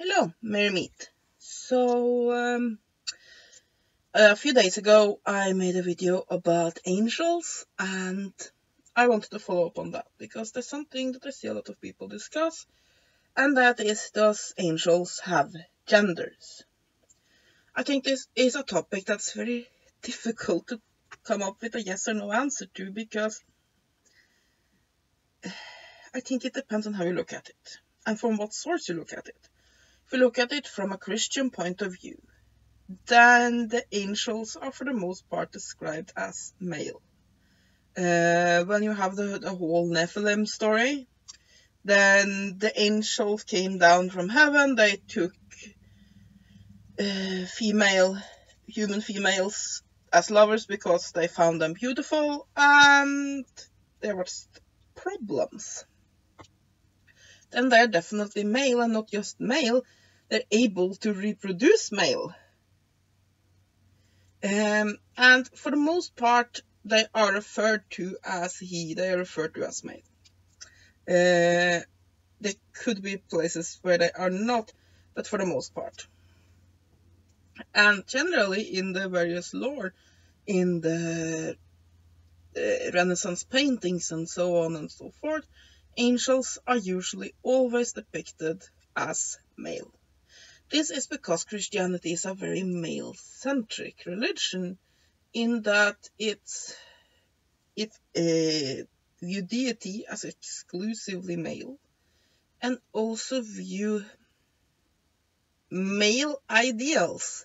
Hello, Merry Meet. A few days ago I made a video about angels, and I wanted to follow up on that because there's something that I see a lot of people discuss, and that is, does angels have genders? I think this is a topic that's very difficult to come up with a yes or no answer to, because I think it depends on how you look at it and from what source you look at it. If you look at it from a Christian point of view, then the angels are for the most part described as male. When you have the whole Nephilim story, then the angels came down from heaven. They took human females as lovers because they found them beautiful, and there was problems. Then they're definitely male, and not just male, they're able to reproduce male. And for the most part, they are referred to as he, they are referred to as male. There could be places where they are not, but for the most part. And generally in the various lore, in the Renaissance paintings and so on and so forth, angels are usually always depicted as male. This is because Christianity is a very male-centric religion, in that it view deity as exclusively male, and also view male ideals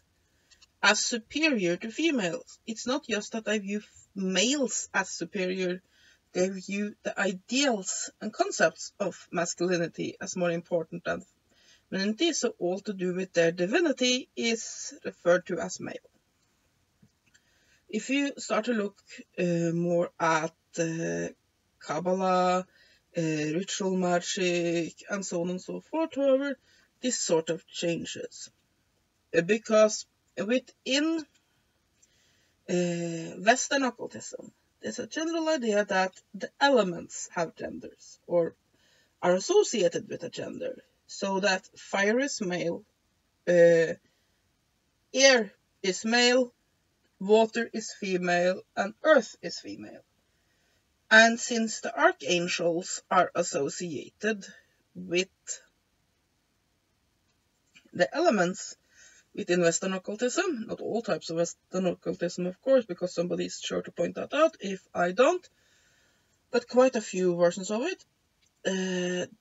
as superior to females. It's not just that they view males as superior, they view the ideals and concepts of masculinity as more important than femininity, so all to do with their divinity is referred to as male. If you start to look more at Kabbalah, ritual magic, and so on and so forth, however, this sort of changes. Because within Western occultism, there's a general idea that the elements have genders, or are associated with a gender. So that fire is male, air is male, water is female, and earth is female. And since the archangels are associated with the elements within Western occultism, not all types of Western occultism, of course, because somebody is sure to point that out if I don't, but quite a few versions of it,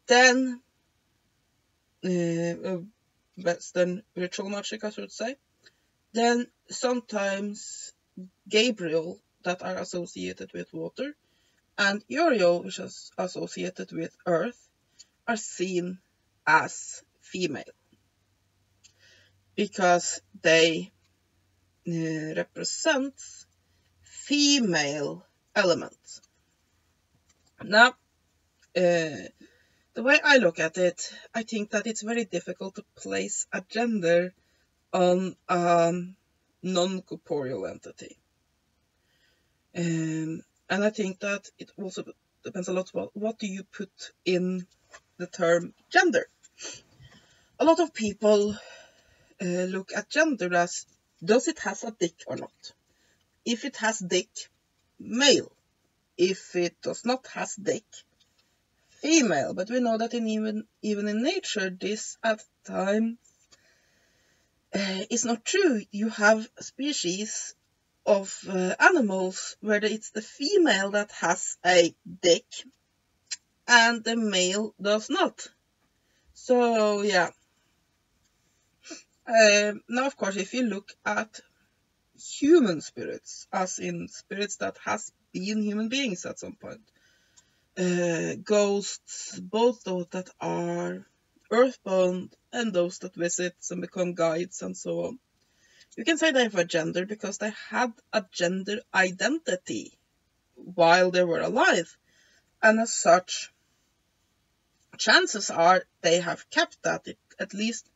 then Western ritual magic, I should say, then sometimes Gabriel, that are associated with water, and Uriel, which is associated with earth, are seen as female, because they represent female elements. Now, the way I look at it, I think that it's very difficult to place a gender on a non-corporeal entity. And I think that it also depends a lot about what do you put in the term gender. A lot of people look at gender as, does it has a dick or not? If it has dick, male. If it does not has dick, female. But we know that even in nature, this at times is not true. You have species of animals where it's the female that has a dick and the male does not. So yeah. Now, of course, if you look at human spirits, as in spirits that has been human beings at some point, ghosts, both those that are earthbound and those that visit and become guides and so on, you can say they have a gender because they had a gender identity while they were alive, and as such, chances are they have kept that, at least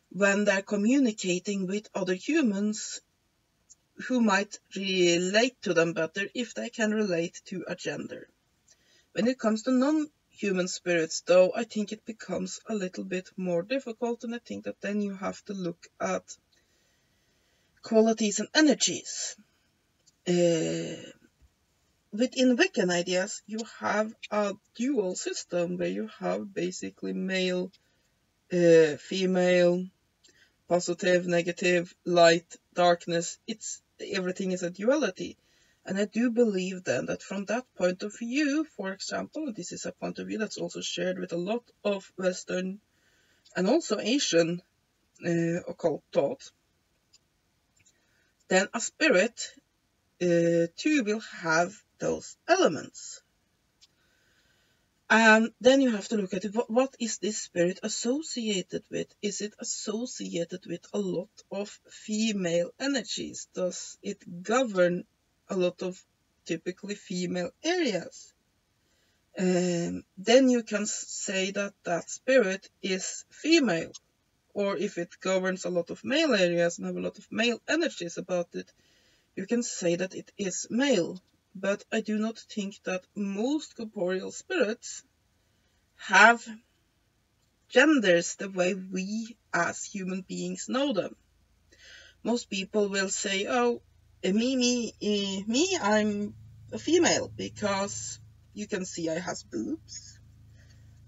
when they're communicating with other humans who might relate to them better if they can relate to a gender. When it comes to human spirits, though I think it becomes a little bit more difficult, and I think that then you have to look at qualities and energies. Within Wiccan ideas, you have a dual system where you have basically male, female, positive, negative, light, darkness. Everything is a duality. And I do believe then that from that point of view, for example, this is a point of view that's also shared with a lot of Western and also Asian occult thought, then a spirit too will have those elements. And then you have to look at it. What is this spirit associated with? Is it associated with a lot of female energies? Does it govern a lot of typically female areas? Then you can say that that spirit is female. Or if it governs a lot of male areas and have a lot of male energies about it, you can say that it is male. But I do not think that most corporeal spirits have genders the way we as human beings know them. Most people will say, oh, me, I'm a female, because you can see I have boobs,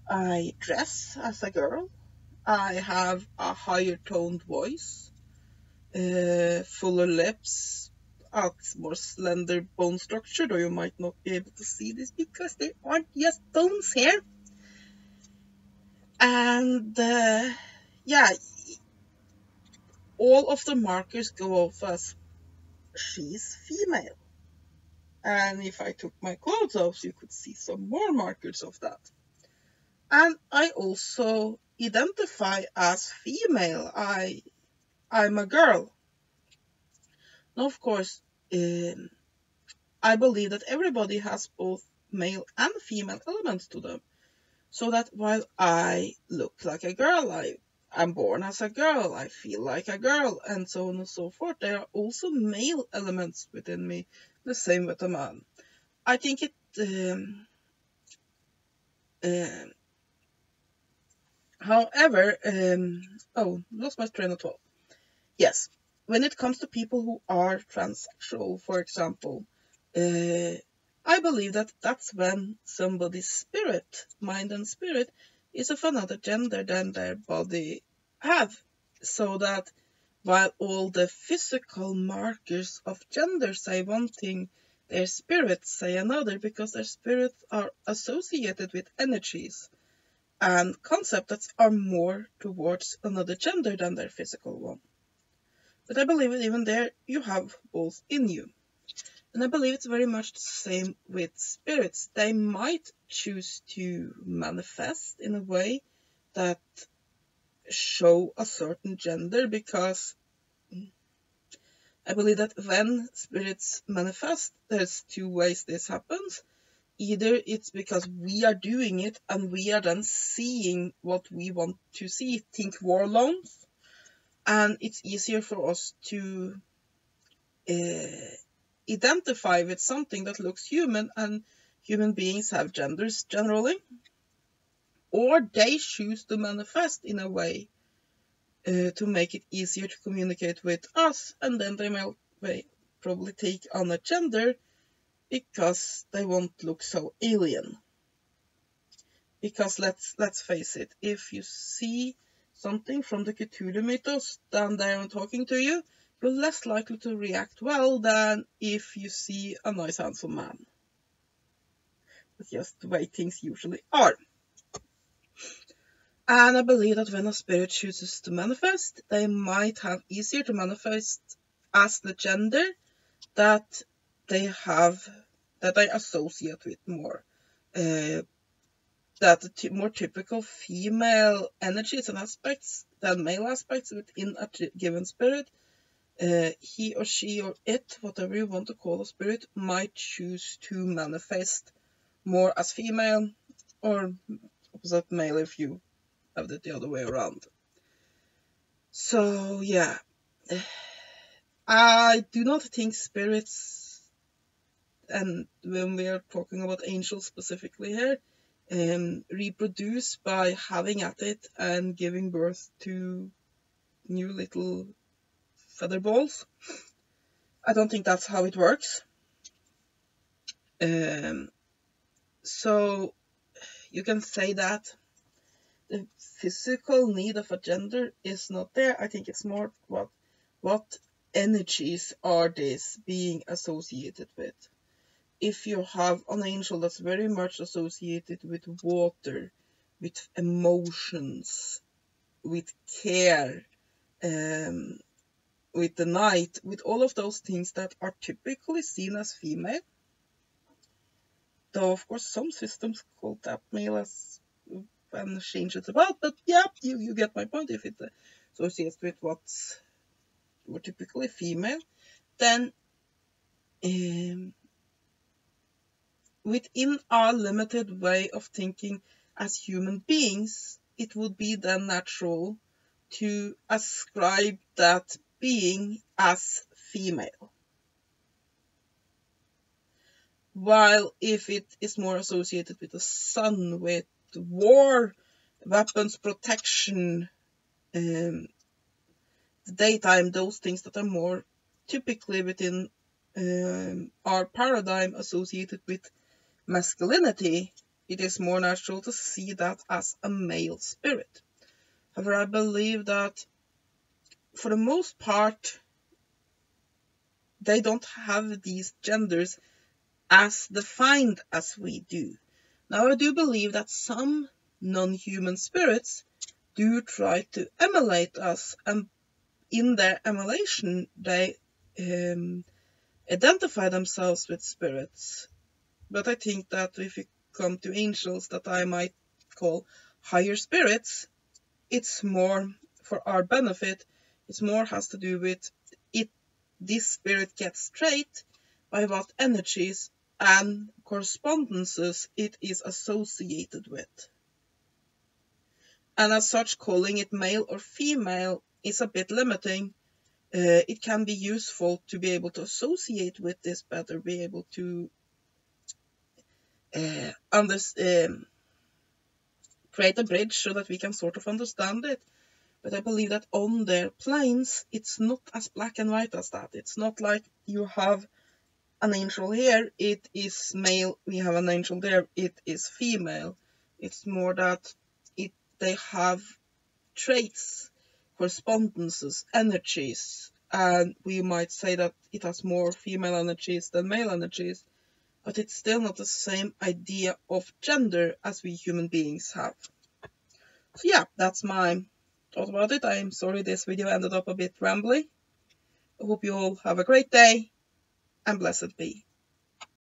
I dress as a girl, I have a higher toned voice, fuller lips, a more slender bone structure, though you might not be able to see this because there aren't just bones here. And yeah, all of the markers go off as she's female. And if I took my clothes off, you could see some more markers of that. And I also identify as female. I'm a girl. Now, of course, I believe that everybody has both male and female elements to them. So that while I look like a girl, I'm born as a girl, I feel like a girl, and so on and so forth, there are also male elements within me, the same with a man. I think it... however, lost my train of thought. Yes, when it comes to people who are transsexual, for example, I believe that that's when somebody's spirit, mind and spirit, is of another gender than their body have. So that while all the physical markers of gender say one thing, their spirits say another, because their spirits are associated with energies and concepts that are more towards another gender than their physical one. But I believe that even there you have both in you. And I believe it's very much the same with spirits. They might choose to manifest in a way that show a certain gender, because I believe that when spirits manifest, there's two ways this happens. Either it's because we are doing it and we are then seeing what we want to see, think warlords, and it's easier for us to identify with something that looks human, and human beings have genders generally. Or they choose to manifest in a way to make it easier to communicate with us, and then they might probably take on a gender because they won't look so alien. Because let's face it, if you see something from the Cthulhu mythos stand there and talking to you, you're less likely to react well than if you see a nice handsome man. It's just the way things usually are. And I believe that when a spirit chooses to manifest, they might have easier to manifest as the gender that they associate with more. That the more typical female energies and aspects than male aspects within a given spirit, he or she or it, whatever you want to call a spirit, might choose to manifest more as female, or opposite male if you have it the other way around. So yeah, I do not think spirits, and when we are talking about angels specifically here, reproduce by having at it and giving birth to new little feather balls. I don't think that's how it works. So you can say that the physical need of a gender is not there. I think it's more what energies are this being associated with. If you have an angel that's very much associated with water, with emotions, with care, with the night, with all of those things that are typically seen as female, though of course some systems call that male as and change it about, but yeah, you get my point. If it associates with what's more typically female, then within our limited way of thinking as human beings, it would be then natural to ascribe that being as female. While if it is more associated with the sun, with war, weapons, protection, the daytime, those things that are more typically within our paradigm associated with masculinity, it is more natural to see that as a male spirit. However, I believe that for the most part, they don't have these genders as defined as we do. Now, I do believe that some non-human spirits do try to emulate us, and in their emulation, they identify themselves with spirits. But I think that if you come to angels that I might call higher spirits, it's more for our benefit. It's more has to do with it. This spirit gets trait by what energies and correspondences it is associated with. And as such, calling it male or female is a bit limiting. It can be useful to be able to associate with this better, be able to create a bridge so that we can sort of understand it. But I believe that on their planes, it's not as black and white as that. It's not like you have an angel here, it is male, we have an angel there, it is female. It's more that they have traits, correspondences, energies, and we might say that it has more female energies than male energies, but it's still not the same idea of gender as we human beings have. So yeah, that's my thought about it. I'm sorry this video ended up a bit rambly. I hope you all have a great day, and blessed be.